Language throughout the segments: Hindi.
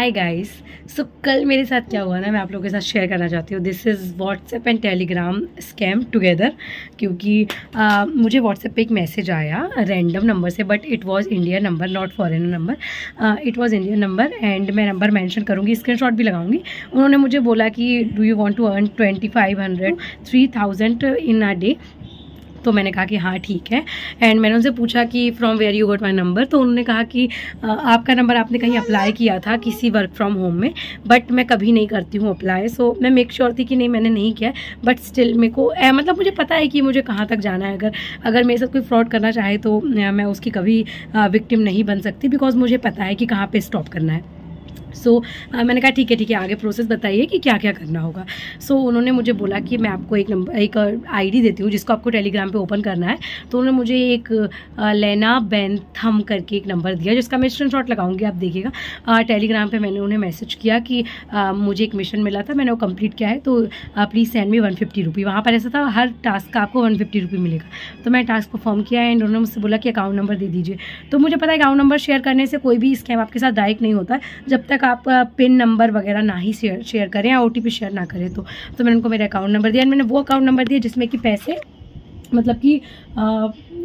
Hi guys. सो कल मेरे साथ क्या हुआ ना, मैं आप लोगों के साथ शेयर करना चाहती हूँ। This is WhatsApp and Telegram scam together. क्योंकि मुझे व्हाट्सएप पे एक मैसेज आया रैंडम नंबर से, but it was Indian number, not foreign number. It was Indian number and मैं नंबर मेंशन करूँगी, स्क्रीनशॉट भी लगाऊंगी। उन्होंने मुझे बोला कि do you want to earn 2500 3000 in a day. तो मैंने कहा कि हाँ ठीक है। एंड मैंने उनसे पूछा कि from where you got my number. तो उन्होंने कहा कि आपका नंबर आपने कहीं अप्लाई किया था किसी वर्क फ्रॉम होम में, बट मैं कभी नहीं करती हूँ अप्लाई। सो मैं मेक श्योर थी कि नहीं मैंने नहीं किया, बट स्टिल मेरे को मतलब मुझे पता है कि मुझे कहाँ तक जाना है। अगर मेरे साथ कोई फ्रॉड करना चाहे तो मैं उसकी कभी विक्टिम नहीं बन सकती, बिकॉज मुझे पता है कि कहाँ पर स्टॉप करना है। सो मैंने कहा ठीक है आगे प्रोसेस बताइए कि क्या क्या करना होगा। सो उन्होंने मुझे बोला कि मैं आपको एक आईडी देती हूँ जिसको आपको टेलीग्राम पे ओपन करना है। तो उन्होंने मुझे एक लेना बेंथम करके एक नंबर दिया, जिसका मैं स्क्रीनशॉट लगाऊंगी, आप देखिएगा। टेलीग्राम पे मैंने उन्हें मैसेज किया कि मुझे एक मिशन मिला था, मैंने वो कंप्लीट किया है, तो प्लीज़ सेंड मी 150 रुपी। वहाँ पर ऐसा था हर टास्क का आपको 150 रुपी मिलेगा। तो मैं टास्क परफॉर्म किया एंड उन्होंने मुझसे बोला कि अकाउंट नंबर दे दीजिए। तो मुझे पता है अकाउंट नंबर शेयर करने से कोई भी स्कैम आपके साथ डायरेक्ट नहीं होता है जब तक आप पिन नंबर वगैरह ना ही शेयर करें या OTP शेयर ना करें। तो मैंने उनको मेरा अकाउंट नंबर दिया, मैंने वो अकाउंट नंबर दिया जिसमें कि पैसे मतलब कि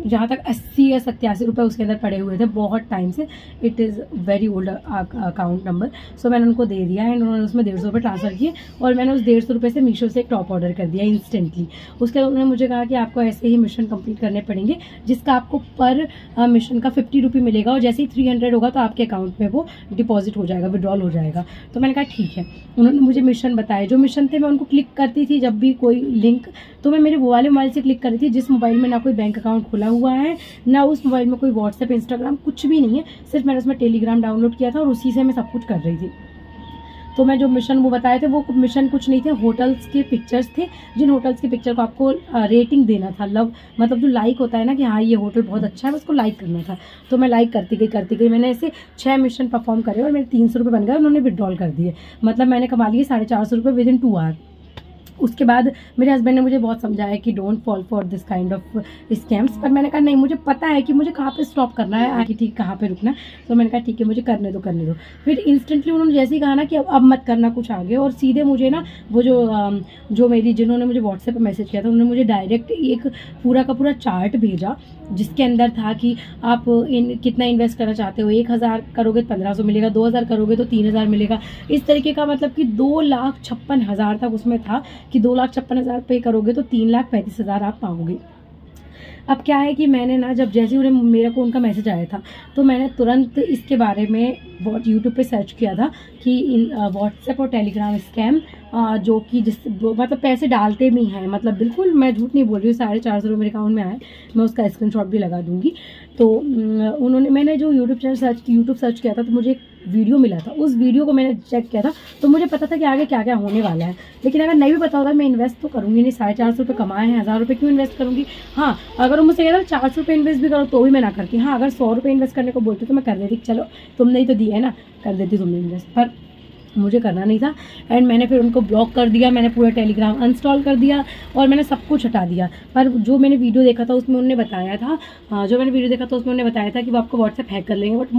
जहाँ तक 80 या 87 रुपये उसके अंदर पड़े हुए थे बहुत टाइम से। It is very old account number. So मैंने उनको दे दिया एंड उन्होंने उसमें 150 रुपये ट्रांसफ़र किए और मैंने उस 150 रुपये से मीशो से एक टॉप ऑर्डर कर दिया इंस्टेंटली। उसके बाद उन्होंने मुझे कहा कि आपको ऐसे ही मिशन कंप्लीट करने पड़ेंगे, जिसका आपको पर मिशन का 50 रुपये मिलेगा और जैसे ही 300 होगा तो आपके अकाउंट में वो डिपॉजिट हो जाएगा, विड्रॉल हो जाएगा। तो मैंने कहा ठीक है। उन्होंने मुझे मिशन बताए, जो मिशन थे मैं उनको क्लिक करती थी जब भी कोई लिंक, तो मैं मेरे वो वाले मोबाइल से क्लिक कर रही थी जिस मोबाइल में ना कोई बैंक अकाउंट खुला हुआ है, ना उस मोबाइल में कोई व्हाट्सएप इंस्टाग्राम कुछ भी नहीं है, सिर्फ मैंने उसमें टेलीग्राम डाउनलोड किया था और उसी से मैं सब कुछ कर रही थी। तो मैं जो मिशन वो बताए थे वो मिशन कुछ नहीं थे, होटल्स के पिक्चर्स थे, जिन होटल्स के पिक्चर को आपको रेटिंग देना था। मतलब जो लाइक होता है ना कि हाँ ये होटल बहुत अच्छा है, उसको लाइक करना था। तो मैं लाइक करती गई। मैंने ऐसे 6 मिशन परफॉर्म करे और मेरे 300 रुपये बन गए। उन्होंने विड्रॉल कर दिए, मतलब मैंने कमा लिए 450 रुपये विद इन 2 आवर। उसके बाद मेरे हस्बैंड ने मुझे बहुत समझाया कि don't fall for this kind of scams, पर मैंने कहा नहीं, मुझे पता है कि मुझे कहाँ पे स्टॉप करना है, आगे ठीक कहाँ पे रुकना है। तो मैंने कहा ठीक है मुझे करने दो। फिर इंस्टेंटली उन्होंने जैसे ही कहा ना कि अब मत करना कुछ आगे, और सीधे मुझे ना वो जो जिन्होंने मुझे व्हाट्सएप पर मैसेज किया था उन्होंने मुझे डायरेक्ट एक पूरा का पूरा चार्ट भेजा, जिसके अंदर था कि आप कितना इन्वेस्ट करना चाहते हो। 1000 करोगे तो 1500 मिलेगा, 2000 करोगे तो 3000 मिलेगा, इस तरीके का। मतलब कि 2,56,000 तक उसमें था कि 2,56,000 पे करोगे तो 3,35,000 आप पाओगे। अब क्या है कि मैंने ना जब जैसे उन्हें मेरे को उनका मैसेज आया था तो मैंने तुरंत इसके बारे में यूट्यूब पे सर्च किया था कि व्हाट्सएप और टेलीग्राम स्कैम जो कि मतलब पैसे डालते भी हैं, मतलब बिल्कुल मैं झूठ नहीं बोल रही हूँ, 450 रुपये मेरे अकाउंट में आए, मैं उसका स्क्रीनशॉट भी लगा दूंगी। तो मैंने जो यूट्यूब सर्च किया था तो मुझे एक वीडियो मिला था, उस वीडियो को मैंने चेक किया था तो मुझे पता था कि आगे क्या क्या होने वाला है। लेकिन अगर नहीं भी पता होता मैं इन्वेस्ट तो करूँगी नहीं, 450 रुपये कमाए हैं, 1000 रुपये क्यों इन्वेस्ट करूँगी। हाँ अगर मुझसे कहता 400 रुपये इन्वेस्ट भी करो तो भी मैं ना करती। हाँ अगर 100 रुपये इन्वेस्ट करने को बोलते तो मैं कर देती, चलो तुमने ही तो दिया है ना, कर देती तुमने इन्वेस्ट, पर मुझे करना नहीं था। एंड मैंने फिर उनको ब्लॉक कर दिया, मैंने पूरा टेलीग्राम अनइंस्टॉल कर दिया और मैंने सब कुछ हटा दिया। पर जो मैंने वीडियो देखा था उसमें उन्होंने बताया था कि वो आपको व्हाट्सएप हैक कर लेंगे, बट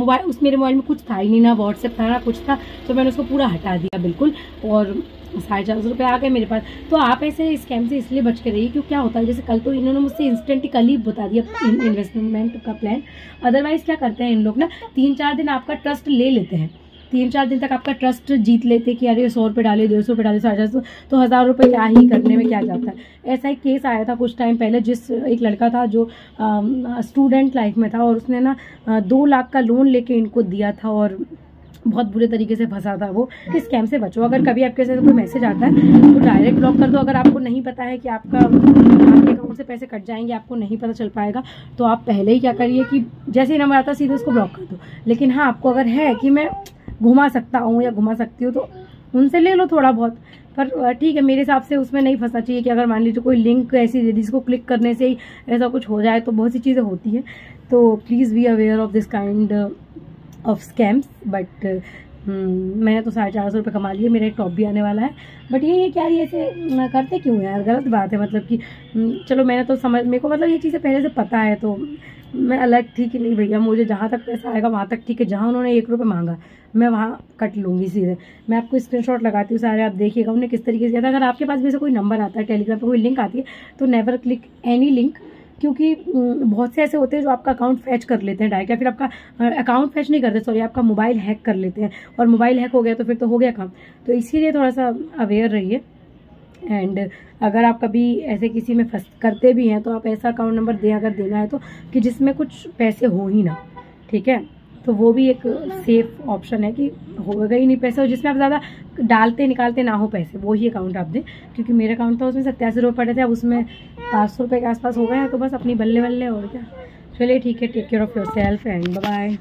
मेरे मोबाइल में कुछ था ही नहीं, ना व्हाट्सएप था ना कुछ था। तो मैंने उसको पूरा हटा दिया बिल्कुल, और 450 रुपये आ गए मेरे पास। तो आप ऐसे स्कैम से इसलिए बच के रहिए, क्योंकि क्या होता है जैसे कल तो इन्होंने मुझसे इंस्टेंटली कल ही बता दिया इन्वेस्टमेंट का प्लान। अदरवाइज क्या करते हैं इन लोग ना, 3-4 दिन आपका ट्रस्ट ले लेते हैं, 3-4 दिन तक आपका ट्रस्ट जीत लेते कि अरे 100 रुपये डाले, 150 रुपये डाले, 450, तो 1000 रुपये क्या ही करने में क्या जाता है। ऐसा एक केस आया था कुछ टाइम पहले, एक लड़का था जो स्टूडेंट लाइफ में था और उसने ना 2 लाख का लोन लेके इनको दिया था और बहुत बुरे तरीके से फंसा था वो। इस स्कैम से बचो। अगर कभी आपके साथ कोई मैसेज आता है तो डायरेक्ट ब्लॉक कर दो। अगर आपको नहीं पता है कि आपके अकाउंट से पैसे कट जाएंगे, आपको नहीं पता चल पाएगा, तो आप पहले ही क्या करिए कि जैसे ही नंबर आता है सीधे उसको ब्लॉक कर दो। लेकिन हाँ आपको अगर है कि मैं घुमा सकता हूँ या घुमा सकती हूँ तो उनसे ले लो थोड़ा बहुत, पर ठीक है मेरे हिसाब से उसमें नहीं फंसना चाहिए कि अगर मान लीजिए कोई लिंक ऐसी दे दी जिसको क्लिक करने से ही ऐसा कुछ हो जाए, तो बहुत सी चीज़ें होती हैं। तो please be aware of this kind of scams. But मैंने तो 450 रुपये कमा लिए, मेरा एक टॉप भी आने वाला है। बट ये क्या ये ऐसे करते क्यों यार, गलत बात है। मतलब कि चलो मैंने तो मेरे को मतलब ये चीज़ें पहले से पता है, तो मैं अलर्ट थी कि नहीं भैया मुझे जहाँ तक पैसा आएगा वहाँ तक ठीक है, जहाँ उन्होंने 1 रुपये मांगा मैं वहाँ कट लूँगी सीधे। मैं आपको स्क्रीनशॉट लगाती हूँ सारे, आप देखिएगा उन्होंने किस तरीके से किया था। अगर आपके पास भी ऐसा कोई नंबर आता है, टेलीग्राम पर कोई लिंक आती है, तो नेवर क्लिक एनी लिंक, क्योंकि बहुत से ऐसे होते हैं जो आपका अकाउंट फैच कर लेते हैं डायरेक्ट, या फिर आपका अकाउंट फैच नहीं करते, सॉरी, आपका मोबाइल हैक कर लेते हैं, और मोबाइल हैक हो गया तो फिर तो हो गया काम। तो इसीलिए थोड़ा सा अवेयर रहिए। एंड अगर आप कभी ऐसे किसी में फंस करते भी हैं तो आप ऐसा अकाउंट नंबर दें अगर देना है तो, कि जिसमें कुछ पैसे हो ही ना, ठीक है। तो वो भी एक सेफ ऑप्शन है कि होगा ही नहीं पैसे, और जिसमें आप ज़्यादा डालते निकालते ना हो पैसे, वो ही अकाउंट आप दें। क्योंकि मेरे अकाउंट था उसमें 87 रुपये पड़े थे, अब उसमें 500 रुपये के आसपास हो गए हैं, तो बस अपनी बल्ले बल्ले, और क्या। चलिए ठीक है, take care of yourself and bye bye.